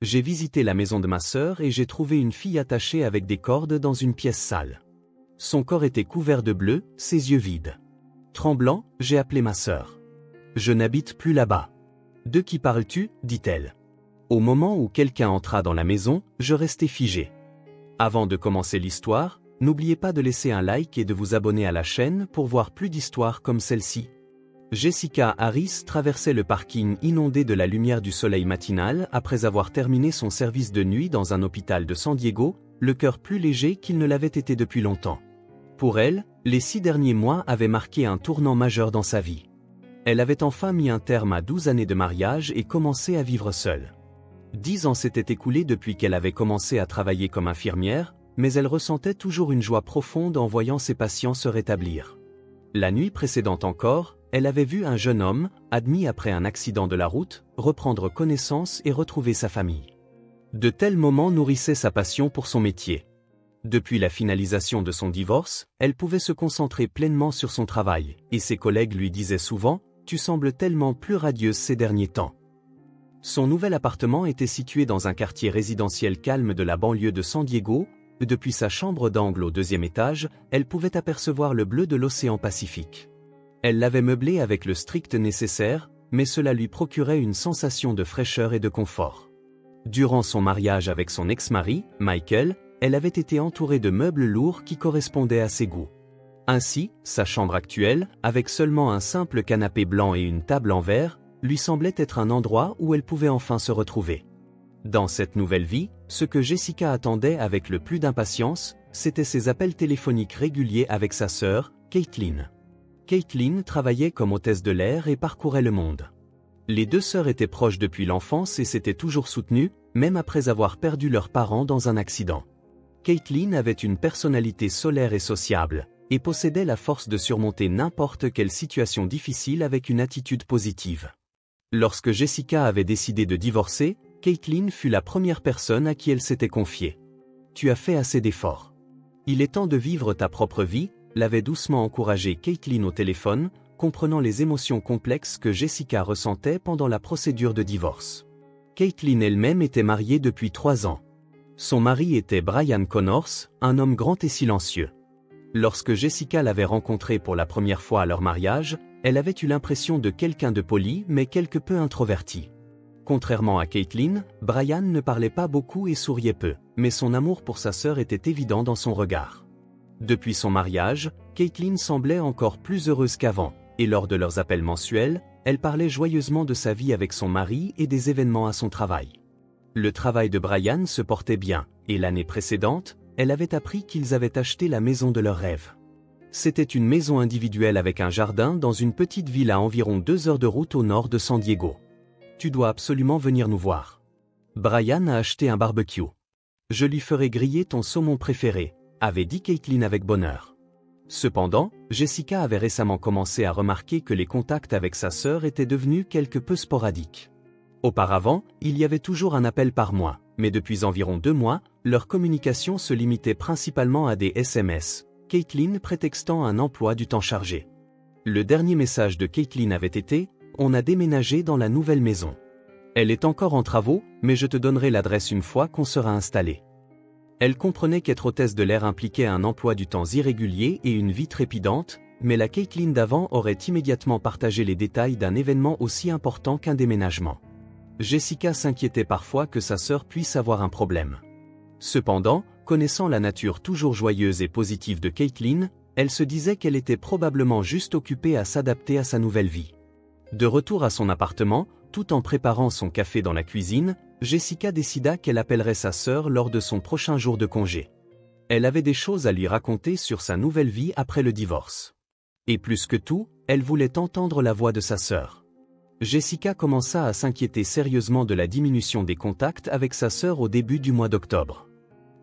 J'ai visité la maison de ma sœur et j'ai trouvé une fille attachée avec des cordes dans une pièce sale. Son corps était couvert de bleu, ses yeux vides. Tremblant, j'ai appelé ma sœur. Je n'habite plus là-bas. De qui parles-tu, dit-elle. Au moment où quelqu'un entra dans la maison, je restais figé. Avant de commencer l'histoire, n'oubliez pas de laisser un like et de vous abonner à la chaîne pour voir plus d'histoires comme celle-ci. Jessica Harris traversait le parking inondé de la lumière du soleil matinal après avoir terminé son service de nuit dans un hôpital de San Diego, le cœur plus léger qu'il ne l'avait été depuis longtemps. Pour elle, les 6 derniers mois avaient marqué un tournant majeur dans sa vie. Elle avait enfin mis un terme à 12 années de mariage et commencé à vivre seule. 10 ans s'étaient écoulés depuis qu'elle avait commencé à travailler comme infirmière, mais elle ressentait toujours une joie profonde en voyant ses patients se rétablir. La nuit précédente encore, elle avait vu un jeune homme, admis après un accident de la route, reprendre connaissance et retrouver sa famille. De tels moments nourrissaient sa passion pour son métier. Depuis la finalisation de son divorce, elle pouvait se concentrer pleinement sur son travail, et ses collègues lui disaient souvent « Tu sembles tellement plus radieuse ces derniers temps ». Son nouvel appartement était situé dans un quartier résidentiel calme de la banlieue de San Diego. Depuis sa chambre d'angle au 2e étage, elle pouvait apercevoir le bleu de l'océan Pacifique. Elle l'avait meublé avec le strict nécessaire, mais cela lui procurait une sensation de fraîcheur et de confort. Durant son mariage avec son ex-mari, Michael, elle avait été entourée de meubles lourds qui correspondaient à ses goûts. Ainsi, sa chambre actuelle, avec seulement un simple canapé blanc et une table en verre, lui semblait être un endroit où elle pouvait enfin se retrouver. Dans cette nouvelle vie, ce que Jessica attendait avec le plus d'impatience, c'était ses appels téléphoniques réguliers avec sa sœur, Caitlin. Caitlin travaillait comme hôtesse de l'air et parcourait le monde. Les deux sœurs étaient proches depuis l'enfance et s'étaient toujours soutenues, même après avoir perdu leurs parents dans un accident. Caitlin avait une personnalité solaire et sociable, et possédait la force de surmonter n'importe quelle situation difficile avec une attitude positive. Lorsque Jessica avait décidé de divorcer, Caitlin fut la première personne à qui elle s'était confiée. « Tu as fait assez d'efforts. Il est temps de vivre ta propre vie », l'avait doucement encouragé Caitlin au téléphone, comprenant les émotions complexes que Jessica ressentait pendant la procédure de divorce. Caitlin elle-même était mariée depuis 3 ans. Son mari était Brian Connors, un homme grand et silencieux. Lorsque Jessica l'avait rencontré pour la première fois à leur mariage, elle avait eu l'impression de quelqu'un de poli mais quelque peu introverti. Contrairement à Caitlin, Brian ne parlait pas beaucoup et souriait peu, mais son amour pour sa sœur était évident dans son regard. Depuis son mariage, Caitlin semblait encore plus heureuse qu'avant, et lors de leurs appels mensuels, elle parlait joyeusement de sa vie avec son mari et des événements à son travail. Le travail de Brian se portait bien, et l'année précédente, elle avait appris qu'ils avaient acheté la maison de leurs rêves. C'était une maison individuelle avec un jardin dans une petite ville à environ 2 heures de route au nord de San Diego. « Tu dois absolument venir nous voir. Brian a acheté un barbecue. Je lui ferai griller ton saumon préféré », avait dit Caitlin avec bonheur. Cependant, Jessica avait récemment commencé à remarquer que les contacts avec sa sœur étaient devenus quelque peu sporadiques. Auparavant, il y avait toujours un appel par mois, mais depuis environ 2 mois, leur communication se limitait principalement à des SMS, Caitlin prétextant un emploi du temps chargé. Le dernier message de Caitlin avait été « On a déménagé dans la nouvelle maison. Elle est encore en travaux, mais je te donnerai l'adresse une fois qu'on sera installé. » Elle comprenait qu'être hôtesse de l'air impliquait un emploi du temps irrégulier et une vie trépidante, mais la Caitlin d'avant aurait immédiatement partagé les détails d'un événement aussi important qu'un déménagement. Jessica s'inquiétait parfois que sa sœur puisse avoir un problème. Cependant, connaissant la nature toujours joyeuse et positive de Caitlin, elle se disait qu'elle était probablement juste occupée à s'adapter à sa nouvelle vie. De retour à son appartement, tout en préparant son café dans la cuisine, Jessica décida qu'elle appellerait sa sœur lors de son prochain jour de congé. Elle avait des choses à lui raconter sur sa nouvelle vie après le divorce. Et plus que tout, elle voulait entendre la voix de sa sœur. Jessica commença à s'inquiéter sérieusement de la diminution des contacts avec sa sœur au début du mois d'octobre.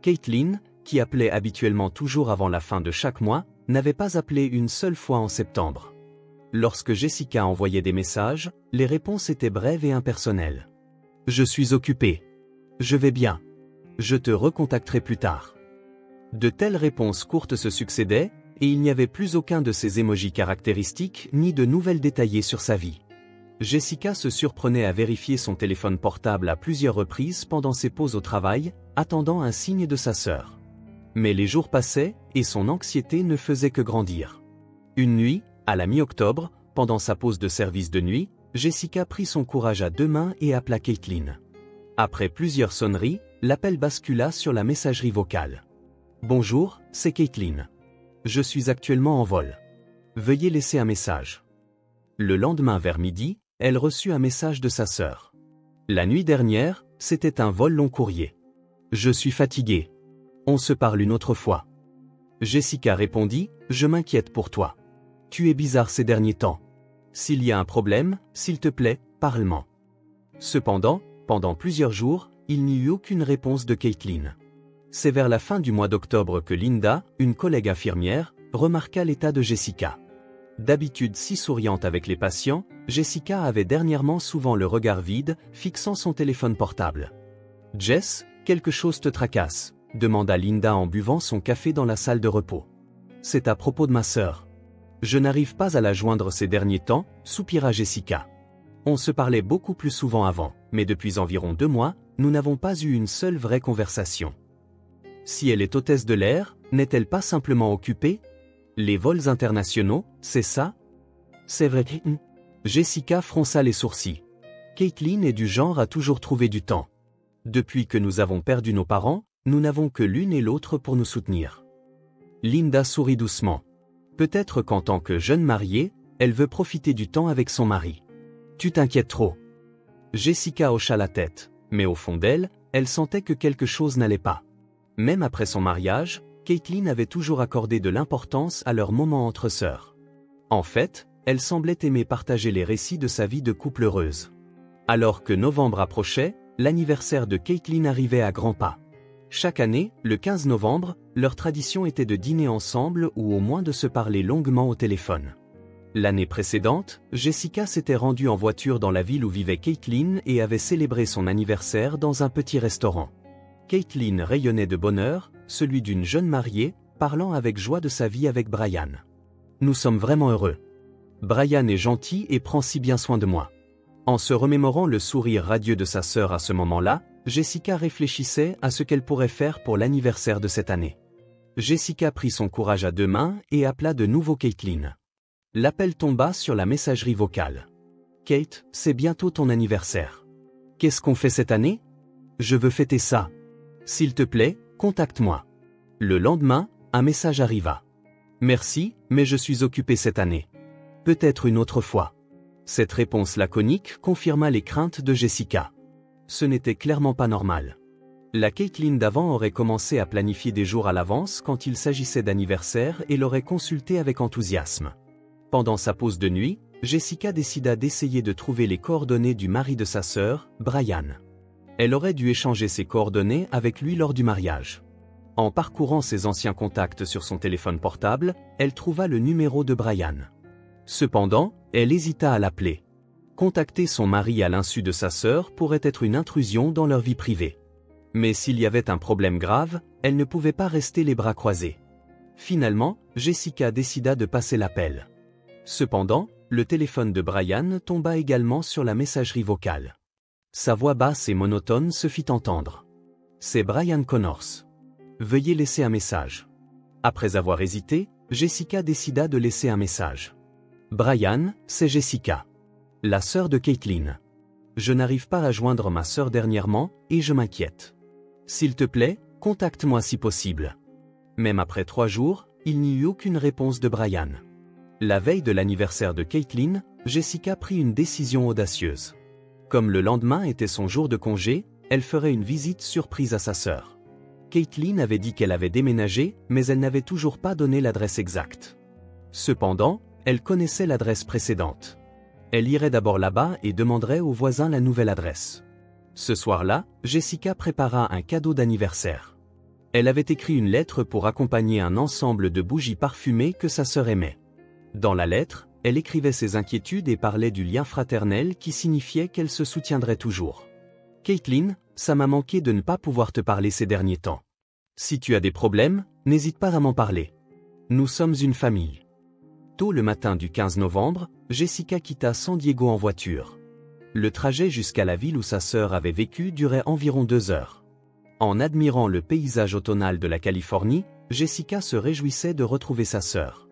Caitlin, qui appelait habituellement toujours avant la fin de chaque mois, n'avait pas appelé une seule fois en septembre. Lorsque Jessica envoyait des messages, les réponses étaient brèves et impersonnelles. « Je suis occupée. Je vais bien. Je te recontacterai plus tard. » De telles réponses courtes se succédaient, et il n'y avait plus aucun de ces émojis caractéristiques ni de nouvelles détaillées sur sa vie. Jessica se surprenait à vérifier son téléphone portable à plusieurs reprises pendant ses pauses au travail, attendant un signe de sa sœur. Mais les jours passaient, et son anxiété ne faisait que grandir. Une nuit, à la mi-octobre, pendant sa pause de service de nuit, Jessica prit son courage à deux mains et appela Caitlin. Après plusieurs sonneries, l'appel bascula sur la messagerie vocale. « Bonjour, c'est Caitlin. Je suis actuellement en vol. Veuillez laisser un message. » Le lendemain vers midi, elle reçut un message de sa sœur. « La nuit dernière, c'était un vol long courrier. Je suis fatiguée. On se parle une autre fois. » Jessica répondit, « Je m'inquiète pour toi. Tu es bizarre ces derniers temps. S'il y a un problème, s'il te plaît, parle-moi. » Cependant, pendant plusieurs jours, il n'y eut aucune réponse de Caitlin. C'est vers la fin du mois d'octobre que Linda, une collègue infirmière, remarqua l'état de Jessica. D'habitude si souriante avec les patients, Jessica avait dernièrement souvent le regard vide, fixant son téléphone portable. « Jess, quelque chose te tracasse ?» demanda Linda en buvant son café dans la salle de repos. « C'est à propos de ma sœur. Je n'arrive pas à la joindre ces derniers temps, soupira Jessica. On se parlait beaucoup plus souvent avant, mais depuis environ 2 mois, nous n'avons pas eu une seule vraie conversation. Si elle est hôtesse de l'air, n'est-elle pas simplement occupée? Les vols internationaux, c'est ça? C'est vrai. Jessica fronça les sourcils. Caitlin est du genre à toujours trouver du temps. Depuis que nous avons perdu nos parents, nous n'avons que l'une et l'autre pour nous soutenir. Linda sourit doucement. Peut-être qu'en tant que jeune mariée, elle veut profiter du temps avec son mari. Tu t'inquiètes trop. Jessica hocha la tête, mais au fond d'elle, elle sentait que quelque chose n'allait pas. Même après son mariage, Caitlin avait toujours accordé de l'importance à leurs moments entre sœurs. En fait, elle semblait aimer partager les récits de sa vie de couple heureuse. Alors que novembre approchait, l'anniversaire de Caitlin arrivait à grands pas. Chaque année, le 15 novembre, leur tradition était de dîner ensemble ou au moins de se parler longuement au téléphone. L'année précédente, Jessica s'était rendue en voiture dans la ville où vivait Caitlin et avait célébré son anniversaire dans un petit restaurant. Caitlin rayonnait de bonheur, celui d'une jeune mariée, parlant avec joie de sa vie avec Brian. « Nous sommes vraiment heureux. Brian est gentil et prend si bien soin de moi. » En se remémorant le sourire radieux de sa sœur à ce moment-là, Jessica réfléchissait à ce qu'elle pourrait faire pour l'anniversaire de cette année. Jessica prit son courage à deux mains et appela de nouveau Caitlin. L'appel tomba sur la messagerie vocale. « Kate, c'est bientôt ton anniversaire. Qu'est-ce qu'on fait cette année? Je veux fêter ça. S'il te plaît, contacte-moi. » Le lendemain, un message arriva. « Merci, mais je suis occupé cette année. Peut-être une autre fois. » Cette réponse laconique confirma les craintes de Jessica. Ce n'était clairement pas normal. La Caitlin d'avant aurait commencé à planifier des jours à l'avance quand il s'agissait d'anniversaire et l'aurait consulté avec enthousiasme. Pendant sa pause de nuit, Jessica décida d'essayer de trouver les coordonnées du mari de sa sœur, Brian. Elle aurait dû échanger ses coordonnées avec lui lors du mariage. En parcourant ses anciens contacts sur son téléphone portable, elle trouva le numéro de Brian. Cependant, elle hésita à l'appeler. Contacter son mari à l'insu de sa sœur pourrait être une intrusion dans leur vie privée. Mais s'il y avait un problème grave, elle ne pouvait pas rester les bras croisés. Finalement, Jessica décida de passer l'appel. Cependant, le téléphone de Brian tomba également sur la messagerie vocale. Sa voix basse et monotone se fit entendre. « C'est Brian Connors. Veuillez laisser un message. » Après avoir hésité, Jessica décida de laisser un message. « Brian, c'est Jessica. La sœur de Caitlin. Je n'arrive pas à joindre ma sœur dernièrement, et je m'inquiète. S'il te plaît, contacte-moi si possible. » Même après 3 jours, il n'y eut aucune réponse de Brian. La veille de l'anniversaire de Caitlin, Jessica prit une décision audacieuse. Comme le lendemain était son jour de congé, elle ferait une visite surprise à sa sœur. Caitlin avait dit qu'elle avait déménagé, mais elle n'avait toujours pas donné l'adresse exacte. Cependant, elle connaissait l'adresse précédente. Elle irait d'abord là-bas et demanderait aux voisins la nouvelle adresse. Ce soir-là, Jessica prépara un cadeau d'anniversaire. Elle avait écrit une lettre pour accompagner un ensemble de bougies parfumées que sa sœur aimait. Dans la lettre, elle écrivait ses inquiétudes et parlait du lien fraternel qui signifiait qu'elle se soutiendrait toujours. « Caitlin, ça m'a manqué de ne pas pouvoir te parler ces derniers temps. Si tu as des problèmes, n'hésite pas à m'en parler. Nous sommes une famille. » Tôt le matin du 15 novembre, Jessica quitta San Diego en voiture. Le trajet jusqu'à la ville où sa sœur avait vécu durait environ 2 heures. En admirant le paysage automnal de la Californie, Jessica se réjouissait de retrouver sa sœur.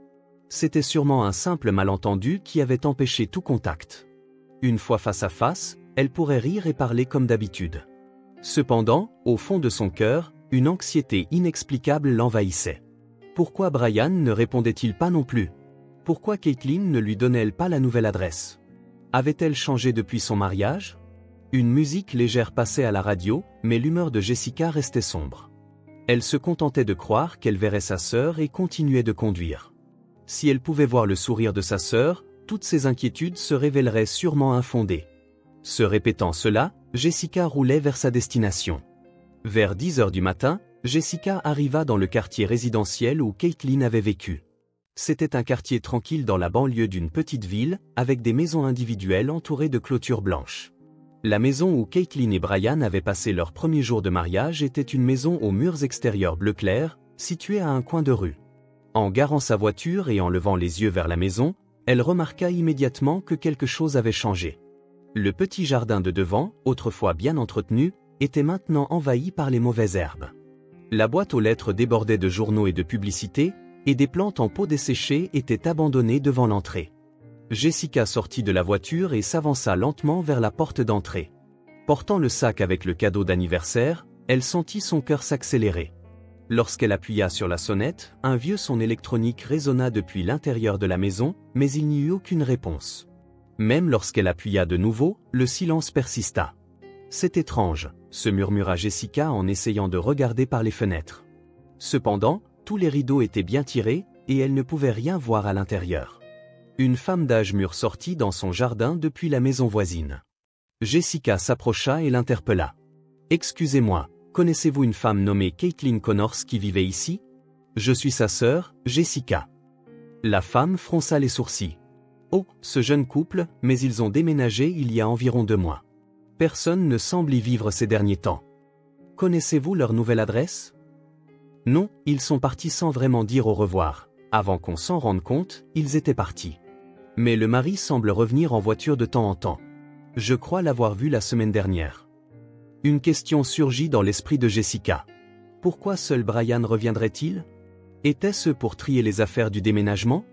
C'était sûrement un simple malentendu qui avait empêché tout contact. Une fois face à face, elle pourrait rire et parler comme d'habitude. Cependant, au fond de son cœur, une anxiété inexplicable l'envahissait. Pourquoi Brian ne répondait-il pas non plus? Pourquoi Caitlin ne lui donnait-elle pas la nouvelle adresse? Avait-elle changé depuis son mariage? Une musique légère passait à la radio, mais l'humeur de Jessica restait sombre. Elle se contentait de croire qu'elle verrait sa sœur et continuait de conduire. Si elle pouvait voir le sourire de sa sœur, toutes ses inquiétudes se révéleraient sûrement infondées. Se répétant cela, Jessica roulait vers sa destination. Vers 10 heures du matin, Jessica arriva dans le quartier résidentiel où Caitlin avait vécu. C'était un quartier tranquille dans la banlieue d'une petite ville, avec des maisons individuelles entourées de clôtures blanches. La maison où Caitlin et Brian avaient passé leur premier jour de mariage était une maison aux murs extérieurs bleu clair, située à un coin de rue. En garant sa voiture et en levant les yeux vers la maison, elle remarqua immédiatement que quelque chose avait changé. Le petit jardin de devant, autrefois bien entretenu, était maintenant envahi par les mauvaises herbes. La boîte aux lettres débordait de journaux et de publicités, et des plantes en pot desséchées étaient abandonnées devant l'entrée. Jessica sortit de la voiture et s'avança lentement vers la porte d'entrée. Portant le sac avec le cadeau d'anniversaire, elle sentit son cœur s'accélérer. Lorsqu'elle appuya sur la sonnette, un vieux son électronique résonna depuis l'intérieur de la maison, mais il n'y eut aucune réponse. Même lorsqu'elle appuya de nouveau, le silence persista. « C'est étrange », se murmura Jessica en essayant de regarder par les fenêtres. Cependant, tous les rideaux étaient bien tirés, et elle ne pouvait rien voir à l'intérieur. Une femme d'âge mûr sortit dans son jardin depuis la maison voisine. Jessica s'approcha et l'interpella. « Excusez-moi, connaissez-vous une femme nommée Caitlin Connors qui vivait ici? Je suis sa sœur, Jessica. » La femme fronça les sourcils. « Oh, ce jeune couple, mais ils ont déménagé il y a environ 2 mois. Personne ne semble y vivre ces derniers temps. Connaissez-vous leur nouvelle adresse? » Non, ils sont partis sans vraiment dire au revoir. Avant qu'on s'en rende compte, ils étaient partis. Mais le mari semble revenir en voiture de temps en temps. Je crois l'avoir vu la semaine dernière. Une question surgit dans l'esprit de Jessica. Pourquoi seul Brian reviendrait-il? Était-ce pour trier les affaires du déménagement?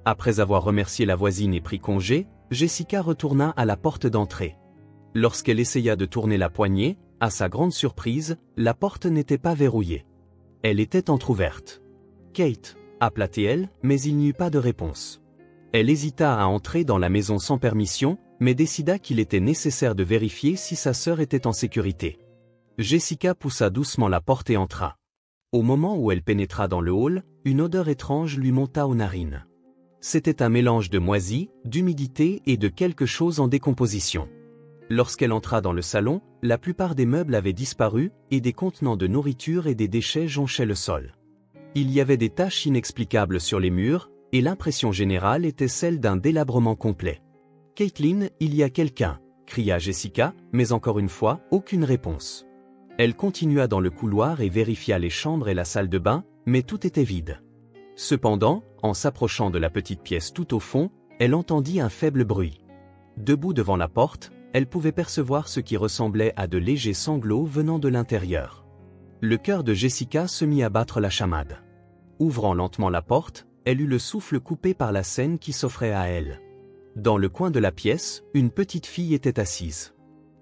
Après avoir remercié la voisine et pris congé, Jessica retourna à la porte d'entrée. Lorsqu'elle essaya de tourner la poignée, à sa grande surprise, la porte n'était pas verrouillée. Elle était entr'ouverte. « Kate » appela-t-elle, mais il n'y eut pas de réponse. Elle hésita à entrer dans la maison sans permission, mais décida qu'il était nécessaire de vérifier si sa sœur était en sécurité. Jessica poussa doucement la porte et entra. Au moment où elle pénétra dans le hall, une odeur étrange lui monta aux narines. C'était un mélange de moisie, d'humidité et de quelque chose en décomposition. Lorsqu'elle entra dans le salon, la plupart des meubles avaient disparu, et des contenants de nourriture et des déchets jonchaient le sol. Il y avait des taches inexplicables sur les murs, et l'impression générale était celle d'un délabrement complet. « Caitlin, il y a quelqu'un » cria Jessica, mais encore une fois, aucune réponse. Elle continua dans le couloir et vérifia les chambres et la salle de bain, mais tout était vide. Cependant, en s'approchant de la petite pièce tout au fond, elle entendit un faible bruit. Debout devant la porte, elle pouvait percevoir ce qui ressemblait à de légers sanglots venant de l'intérieur. Le cœur de Jessica se mit à battre la chamade. Ouvrant lentement la porte, elle eut le souffle coupé par la scène qui s'offrait à elle. Dans le coin de la pièce, une petite fille était assise.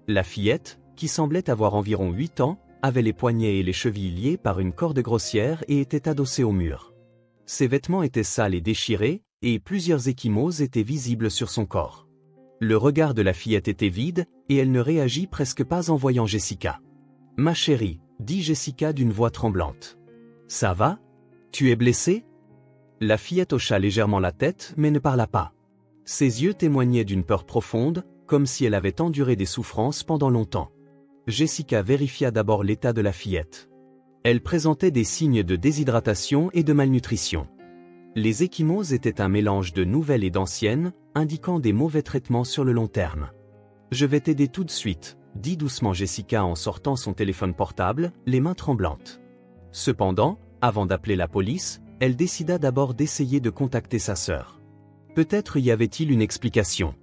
La fillette, qui semblait avoir environ 8 ans, avait les poignets et les chevilles liés par une corde grossière et était adossée au mur. Ses vêtements étaient sales et déchirés, et plusieurs ecchymoses étaient visibles sur son corps. Le regard de la fillette était vide, et elle ne réagit presque pas en voyant Jessica. « Ma chérie » dit Jessica d'une voix tremblante. « Ça va? Tu es blessée ?» La fillette hocha légèrement la tête mais ne parla pas. Ses yeux témoignaient d'une peur profonde, comme si elle avait enduré des souffrances pendant longtemps. Jessica vérifia d'abord l'état de la fillette. Elle présentait des signes de déshydratation et de malnutrition. Les ecchymoses étaient un mélange de nouvelles et d'anciennes, indiquant des mauvais traitements sur le long terme. « Je vais t'aider tout de suite », dit doucement Jessica en sortant son téléphone portable, les mains tremblantes. Cependant, avant d'appeler la police, elle décida d'abord d'essayer de contacter sa sœur. Peut-être y avait-il une explication.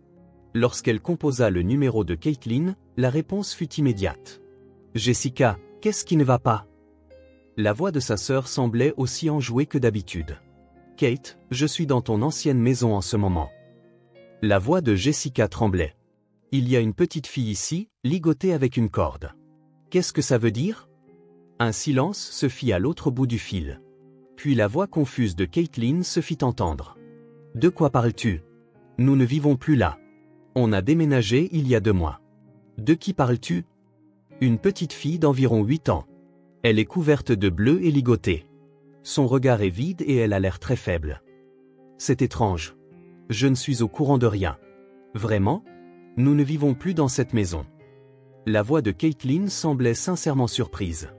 Lorsqu'elle composa le numéro de Caitlin, la réponse fut immédiate. « Jessica, qu'est-ce qui ne va pas ?» La voix de sa sœur semblait aussi enjouée que d'habitude. « Kate, je suis dans ton ancienne maison en ce moment. » La voix de Jessica tremblait. « Il y a une petite fille ici, ligotée avec une corde. » « Qu'est-ce que ça veut dire ?» Un silence se fit à l'autre bout du fil. Puis la voix confuse de Caitlin se fit entendre. « De quoi parles-tu ? Nous ne vivons plus là. On a déménagé il y a 2 mois. De qui parles-tu ? Une petite fille d'environ 8 ans. Elle est couverte de bleu et ligotée. Son regard est vide et elle a l'air très faible. C'est étrange. Je ne suis au courant de rien. Vraiment ? Nous ne vivons plus dans cette maison. » La voix de Caitlin semblait sincèrement surprise.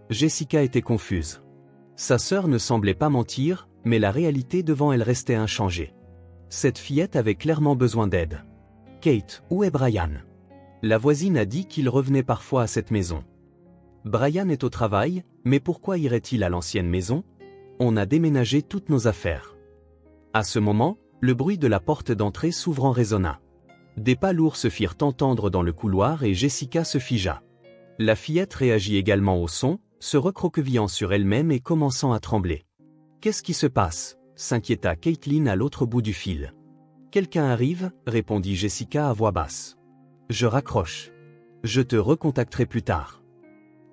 Jessica était confuse. Sa sœur ne semblait pas mentir, mais la réalité devant elle restait inchangée. Cette fillette avait clairement besoin d'aide. « Kate, où est Brian ?» La voisine a dit qu'il revenait parfois à cette maison. « Brian est au travail, mais pourquoi irait-il à l'ancienne maison ? On a déménagé toutes nos affaires. » À ce moment, le bruit de la porte d'entrée s'ouvrant résonna. Des pas lourds se firent entendre dans le couloir et Jessica se figea. La fillette réagit également au son, se recroquevillant sur elle-même et commençant à trembler. « Qu'est-ce qui se passe ?» s'inquiéta Caitlin à l'autre bout du fil. « Quelqu'un arrive ?» répondit Jessica à voix basse. « Je raccroche. Je te recontacterai plus tard. »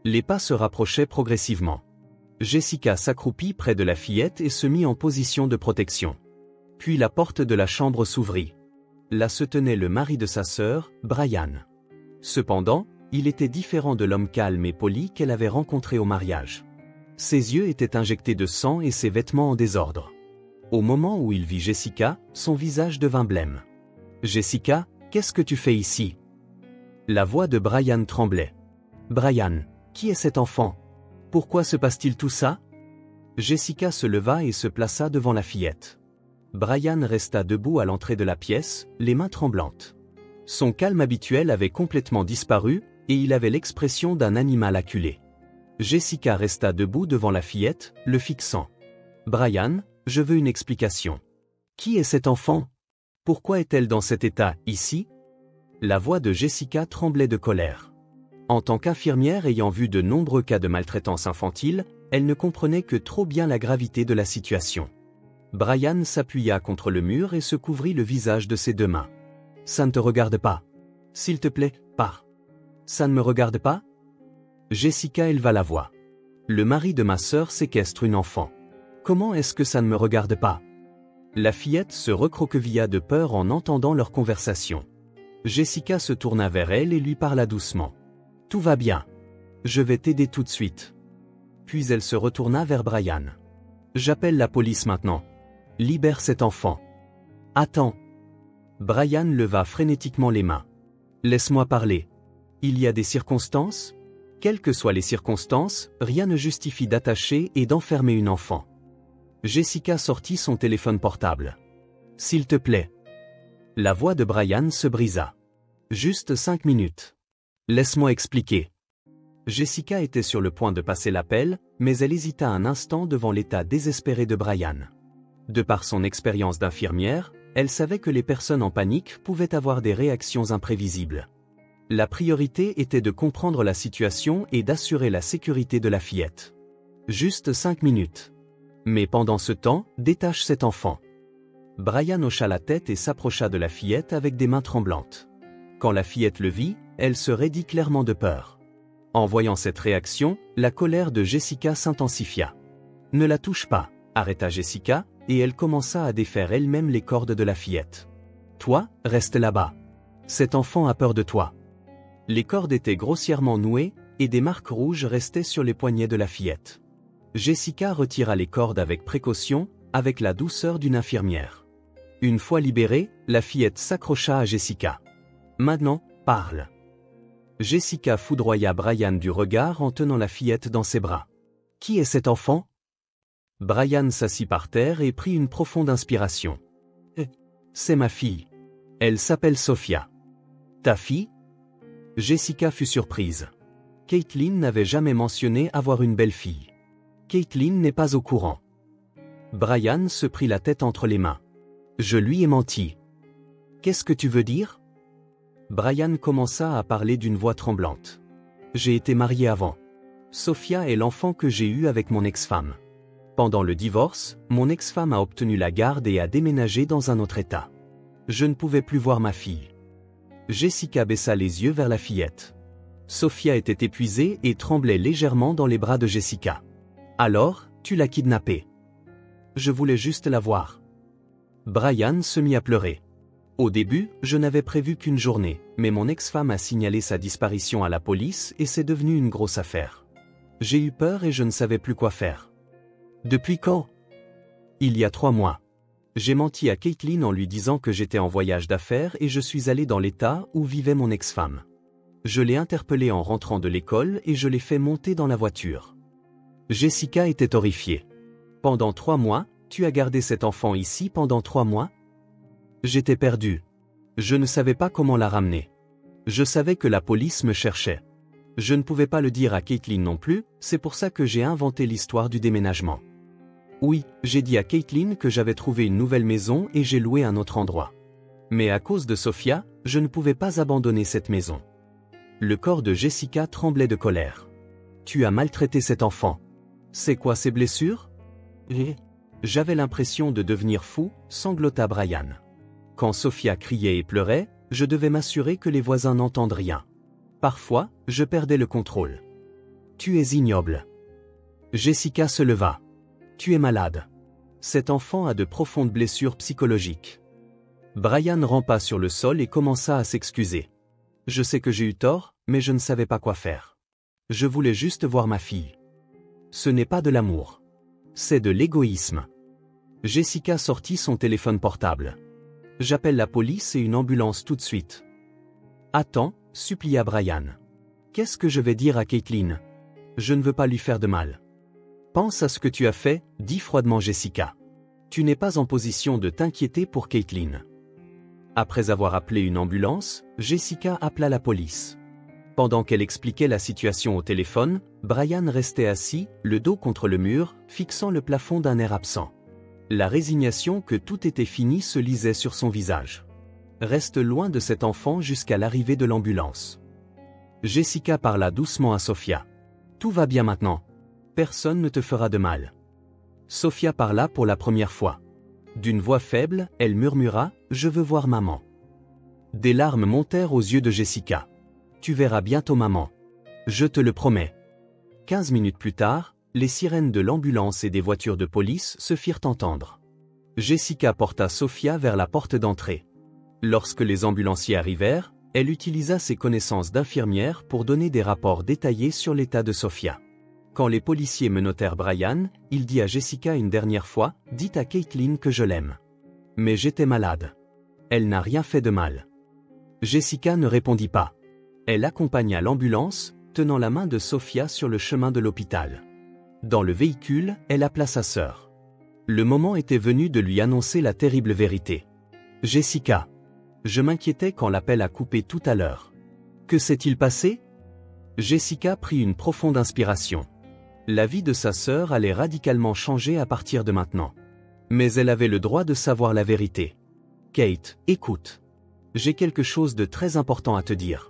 Les pas se rapprochaient progressivement. Jessica s'accroupit près de la fillette et se mit en position de protection. Puis la porte de la chambre s'ouvrit. Là se tenait le mari de sa sœur, Brian. Cependant, il était différent de l'homme calme et poli qu'elle avait rencontré au mariage. Ses yeux étaient injectés de sang et ses vêtements en désordre. Au moment où il vit Jessica, son visage devint blême. « Jessica, qu'est-ce que tu fais ici ?» La voix de Brian tremblait. « Brian, qui est cet enfant ? Pourquoi se passe-t-il tout ça ?» Jessica se leva et se plaça devant la fillette. Brian resta debout à l'entrée de la pièce, les mains tremblantes. Son calme habituel avait complètement disparu, et il avait l'expression d'un animal acculé. Jessica resta debout devant la fillette, le fixant. « Brian, je veux une explication. Qui est cet enfant ? Pourquoi est-elle dans cet état, ici ?» La voix de Jessica tremblait de colère. En tant qu'infirmière ayant vu de nombreux cas de maltraitance infantile, elle ne comprenait que trop bien la gravité de la situation. Brian s'appuya contre le mur et se couvrit le visage de ses 2 mains. « Ça ne te regarde pas. S'il te plaît, pars. »« Ça ne me regarde pas ?» Jessica éleva la voix. « Le mari de ma sœur séquestre une enfant. Comment est-ce que ça ne me regarde pas ?» La fillette se recroquevilla de peur en entendant leur conversation. Jessica se tourna vers elle et lui parla doucement. « Tout va bien. Je vais t'aider tout de suite. » Puis elle se retourna vers Brian. « J'appelle la police maintenant. Libère cet enfant. »« Attends. » Brian leva frénétiquement les mains. « Laisse-moi parler. Il y a des circonstances ? Quelles que soient les circonstances, rien ne justifie d'attacher et d'enfermer une enfant. » Jessica sortit son téléphone portable. « S'il te plaît. » La voix de Brian se brisa. « Juste 5 minutes. Laisse-moi expliquer. » Jessica était sur le point de passer l'appel, mais elle hésita un instant devant l'état désespéré de Brian. De par son expérience d'infirmière, elle savait que les personnes en panique pouvaient avoir des réactions imprévisibles. La priorité était de comprendre la situation et d'assurer la sécurité de la fillette. Juste 5 minutes. Mais pendant ce temps, détache cet enfant. Brian hocha la tête et s'approcha de la fillette avec des mains tremblantes. Quand la fillette le vit, elle se raidit clairement de peur. En voyant cette réaction, la colère de Jessica s'intensifia. « Ne la touche pas !» arrêta Jessica, et elle commença à défaire elle-même les cordes de la fillette. « Toi, reste là-bas. Cet enfant a peur de toi. » Les cordes étaient grossièrement nouées, et des marques rouges restaient sur les poignets de la fillette. Jessica retira les cordes avec précaution, avec la douceur d'une infirmière. Une fois libérée, la fillette s'accrocha à Jessica. « Maintenant, parle. » Jessica foudroya Brian du regard en tenant la fillette dans ses bras. « Qui est cet enfant ?» Brian s'assit par terre et prit une profonde inspiration. « C'est ma fille. Elle s'appelle Sophia. »« Ta fille ?» Jessica fut surprise. Caitlin n'avait jamais mentionné avoir une belle-fille. Caitlin n'est pas au courant. Brian se prit la tête entre les mains. Je lui ai menti. Qu'est-ce que tu veux dire? Brian commença à parler d'une voix tremblante. J'ai été marié avant. Sophia est l'enfant que j'ai eu avec mon ex-femme. Pendant le divorce, mon ex-femme a obtenu la garde et a déménagé dans un autre état. Je ne pouvais plus voir ma fille. Jessica baissa les yeux vers la fillette. Sophia était épuisée et tremblait légèrement dans les bras de Jessica. Alors, tu l'as kidnappée. Je voulais juste la voir. Brian se mit à pleurer. Au début, je n'avais prévu qu'une journée, mais mon ex-femme a signalé sa disparition à la police et c'est devenu une grosse affaire. J'ai eu peur et je ne savais plus quoi faire. Depuis quand? Il y a 3 mois. J'ai menti à Caitlin en lui disant que j'étais en voyage d'affaires et je suis allé dans l'état où vivait mon ex-femme. Je l'ai interpellée en rentrant de l'école et je l'ai fait monter dans la voiture. Jessica était horrifiée. Pendant 3 mois, tu as gardé cet enfant ici pendant 3 mois? J'étais perdu. Je ne savais pas comment la ramener. Je savais que la police me cherchait. Je ne pouvais pas le dire à Caitlin non plus, c'est pour ça que j'ai inventé l'histoire du déménagement. Oui, j'ai dit à Caitlin que j'avais trouvé une nouvelle maison et j'ai loué un autre endroit. Mais à cause de Sophia, je ne pouvais pas abandonner cette maison. Le corps de Jessica tremblait de colère. Tu as maltraité cet enfant. C'est quoi ces blessures? J'avais l'impression de devenir fou, sanglota Brian. Quand Sophia criait et pleurait, je devais m'assurer que les voisins n'entendent rien. Parfois, je perdais le contrôle. Tu es ignoble. Jessica se leva. Tu es malade. Cet enfant a de profondes blessures psychologiques. Brian rampa sur le sol et commença à s'excuser. Je sais que j'ai eu tort, mais je ne savais pas quoi faire. Je voulais juste voir ma fille. Ce n'est pas de l'amour. C'est de l'égoïsme. Jessica sortit son téléphone portable. J'appelle la police et une ambulance tout de suite. Attends, supplia Brian. Qu'est-ce que je vais dire à Caitlin? Je ne veux pas lui faire de mal. Pense à ce que tu as fait, dit froidement Jessica. Tu n'es pas en position de t'inquiéter pour Caitlin. Après avoir appelé une ambulance, Jessica appela la police. Pendant qu'elle expliquait la situation au téléphone, Brian restait assis, le dos contre le mur, fixant le plafond d'un air absent. La résignation que tout était fini se lisait sur son visage. Reste loin de cet enfant jusqu'à l'arrivée de l'ambulance. Jessica parla doucement à Sophia. Tout va bien maintenant. Personne ne te fera de mal. Sophia parla pour la première fois. D'une voix faible, elle murmura « Je veux voir maman ». Des larmes montèrent aux yeux de Jessica. « Tu verras bientôt maman. Je te le promets ». 15 minutes plus tard, les sirènes de l'ambulance et des voitures de police se firent entendre. Jessica porta Sophia vers la porte d'entrée. Lorsque les ambulanciers arrivèrent, elle utilisa ses connaissances d'infirmière pour donner des rapports détaillés sur l'état de Sophia. Quand les policiers menottèrent Brian, il dit à Jessica une dernière fois « Dites à Caitlin que je l'aime. » Mais j'étais malade. Elle n'a rien fait de mal. Jessica ne répondit pas. Elle accompagna l'ambulance, tenant la main de Sophia sur le chemin de l'hôpital. Dans le véhicule, elle appela sa sœur. Le moment était venu de lui annoncer la terrible vérité. « Jessica. Je m'inquiétais quand l'appel a coupé tout à l'heure. Que s'est-il passé ?» Jessica prit une profonde inspiration. La vie de sa sœur allait radicalement changer à partir de maintenant. Mais elle avait le droit de savoir la vérité. « Kate, écoute. J'ai quelque chose de très important à te dire. »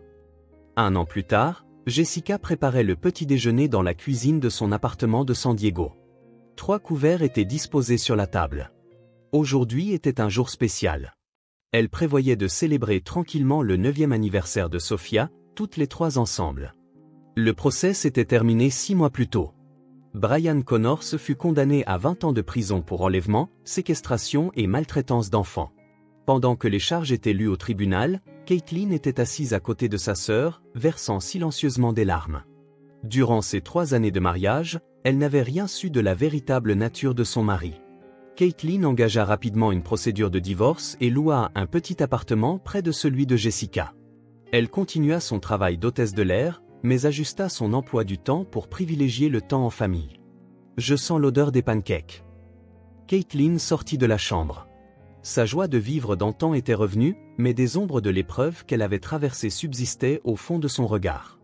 1 an plus tard, Jessica préparait le petit déjeuner dans la cuisine de son appartement de San Diego. 3 couverts étaient disposés sur la table. Aujourd'hui était un jour spécial. Elle prévoyait de célébrer tranquillement le 9e anniversaire de Sophia, toutes les 3 ensemble. Le procès s'était terminé 6 mois plus tôt. Brian Connors fut condamné à 20 ans de prison pour enlèvement, séquestration et maltraitance d'enfants. Pendant que les charges étaient lues au tribunal, Caitlin était assise à côté de sa sœur, versant silencieusement des larmes. Durant ces 3 années de mariage, elle n'avait rien su de la véritable nature de son mari. Caitlin engagea rapidement une procédure de divorce et loua un petit appartement près de celui de Jessica. Elle continua son travail d'hôtesse de l'air, mais ajusta son emploi du temps pour privilégier le temps en famille. Je sens l'odeur des pancakes. Caitlin sortit de la chambre. Sa joie de vivre d'antan était revenue, mais des ombres de l'épreuve qu'elle avait traversée subsistaient au fond de son regard.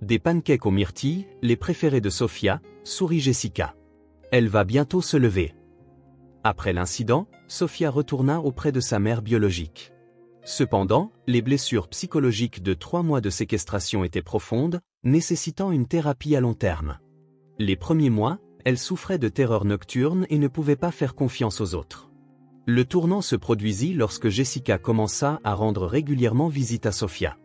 Des pancakes aux myrtilles, les préférés de Sophia, sourit Jessica. Elle va bientôt se lever. Après l'incident, Sofia retourna auprès de sa mère biologique. Cependant, les blessures psychologiques de 3 mois de séquestration étaient profondes, nécessitant une thérapie à long terme. Les premiers mois, elle souffrait de terreurs nocturnes et ne pouvait pas faire confiance aux autres. Le tournant se produisit lorsque Jessica commença à rendre régulièrement visite à Sofia.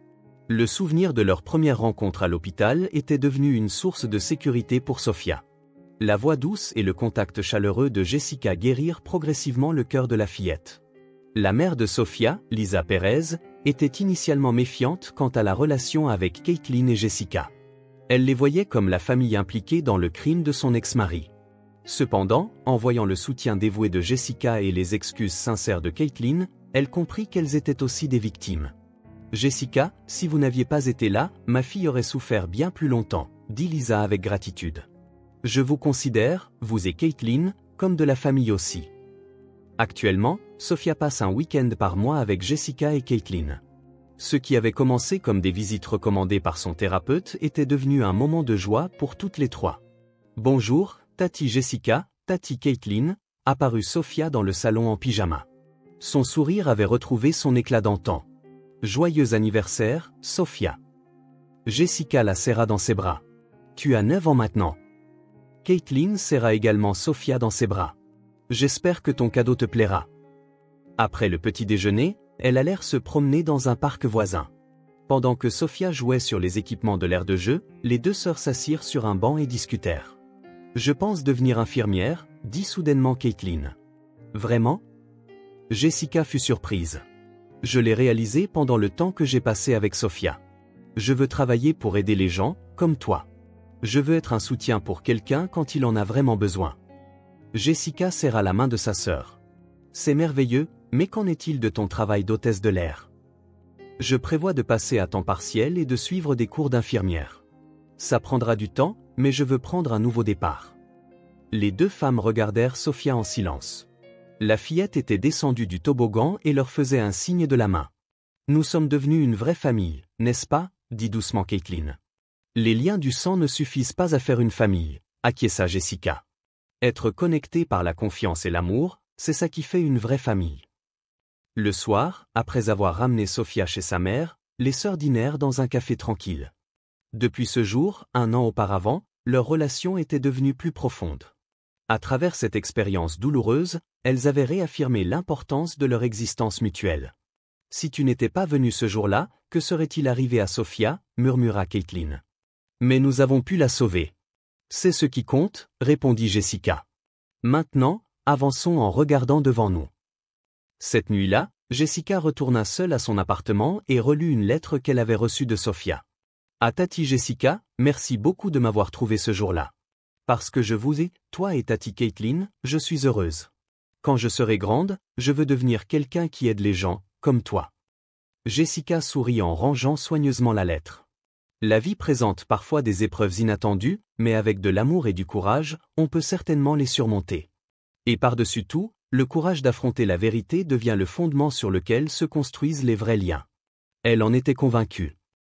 Le souvenir de leur première rencontre à l'hôpital était devenu une source de sécurité pour Sofia. La voix douce et le contact chaleureux de Jessica guérirent progressivement le cœur de la fillette. La mère de Sofia, Lisa Pérez, était initialement méfiante quant à la relation avec Caitlin et Jessica. Elle les voyait comme la famille impliquée dans le crime de son ex-mari. Cependant, en voyant le soutien dévoué de Jessica et les excuses sincères de Caitlin, elle comprit qu'elles étaient aussi des victimes. « Jessica, si vous n'aviez pas été là, ma fille aurait souffert bien plus longtemps », dit Lisa avec gratitude. « Je vous considère, vous et Caitlin, comme de la famille aussi. » Actuellement, Sofia passe un week-end par mois avec Jessica et Caitlin. Ce qui avait commencé comme des visites recommandées par son thérapeute était devenu un moment de joie pour toutes les trois. « Bonjour, Tati Jessica, Tati Caitlin », apparut Sofia dans le salon en pyjama. Son sourire avait retrouvé son éclat d'antan. « Joyeux anniversaire, Sofia ». Jessica la serra dans ses bras. « Tu as 9 ans maintenant ». Caitlin serra également Sofia dans ses bras. « J'espère que ton cadeau te plaira ». Après le petit déjeuner, elles allèrent se promener dans un parc voisin. Pendant que Sofia jouait sur les équipements de l'aire de jeu, les deux sœurs s'assirent sur un banc et discutèrent. « Je pense devenir infirmière », dit soudainement Caitlin. « Vraiment ?» Jessica fut surprise. « Je l'ai réalisé pendant le temps que j'ai passé avec Sofia. Je veux travailler pour aider les gens, comme toi. Je veux être un soutien pour quelqu'un quand il en a vraiment besoin. » Jessica serra la main de sa sœur. « C'est merveilleux, mais qu'en est-il de ton travail d'hôtesse de l'air ? » « Je prévois de passer à temps partiel et de suivre des cours d'infirmière. Ça prendra du temps, mais je veux prendre un nouveau départ. » Les deux femmes regardèrent Sofia en silence. La fillette était descendue du toboggan et leur faisait un signe de la main. « Nous sommes devenus une vraie famille, n'est-ce pas ?» dit doucement Caitlin. « Les liens du sang ne suffisent pas à faire une famille, » acquiesça Jessica. « Être connecté par la confiance et l'amour, c'est ça qui fait une vraie famille. » Le soir, après avoir ramené Sofia chez sa mère, les sœurs dînèrent dans un café tranquille. Depuis ce jour, 1 an auparavant, leur relation était devenue plus profonde. À travers cette expérience douloureuse, elles avaient réaffirmé l'importance de leur existence mutuelle. « Si tu n'étais pas venu ce jour-là, que serait-il arrivé à Sofia ?» murmura Caitlin. « Mais nous avons pu la sauver. »« C'est ce qui compte », répondit Jessica. « Maintenant, avançons en regardant devant nous. » Cette nuit-là, Jessica retourna seule à son appartement et relut une lettre qu'elle avait reçue de Sofia. « À Tati Jessica, merci beaucoup de m'avoir trouvé ce jour-là. Parce que je vous ai, toi et Tati Caitlin, je suis heureuse. Quand je serai grande, je veux devenir quelqu'un qui aide les gens, comme toi. » Jessica sourit en rangeant soigneusement la lettre. La vie présente parfois des épreuves inattendues, mais avec de l'amour et du courage, on peut certainement les surmonter. Et par-dessus tout, le courage d'affronter la vérité devient le fondement sur lequel se construisent les vrais liens. Elle en était convaincue.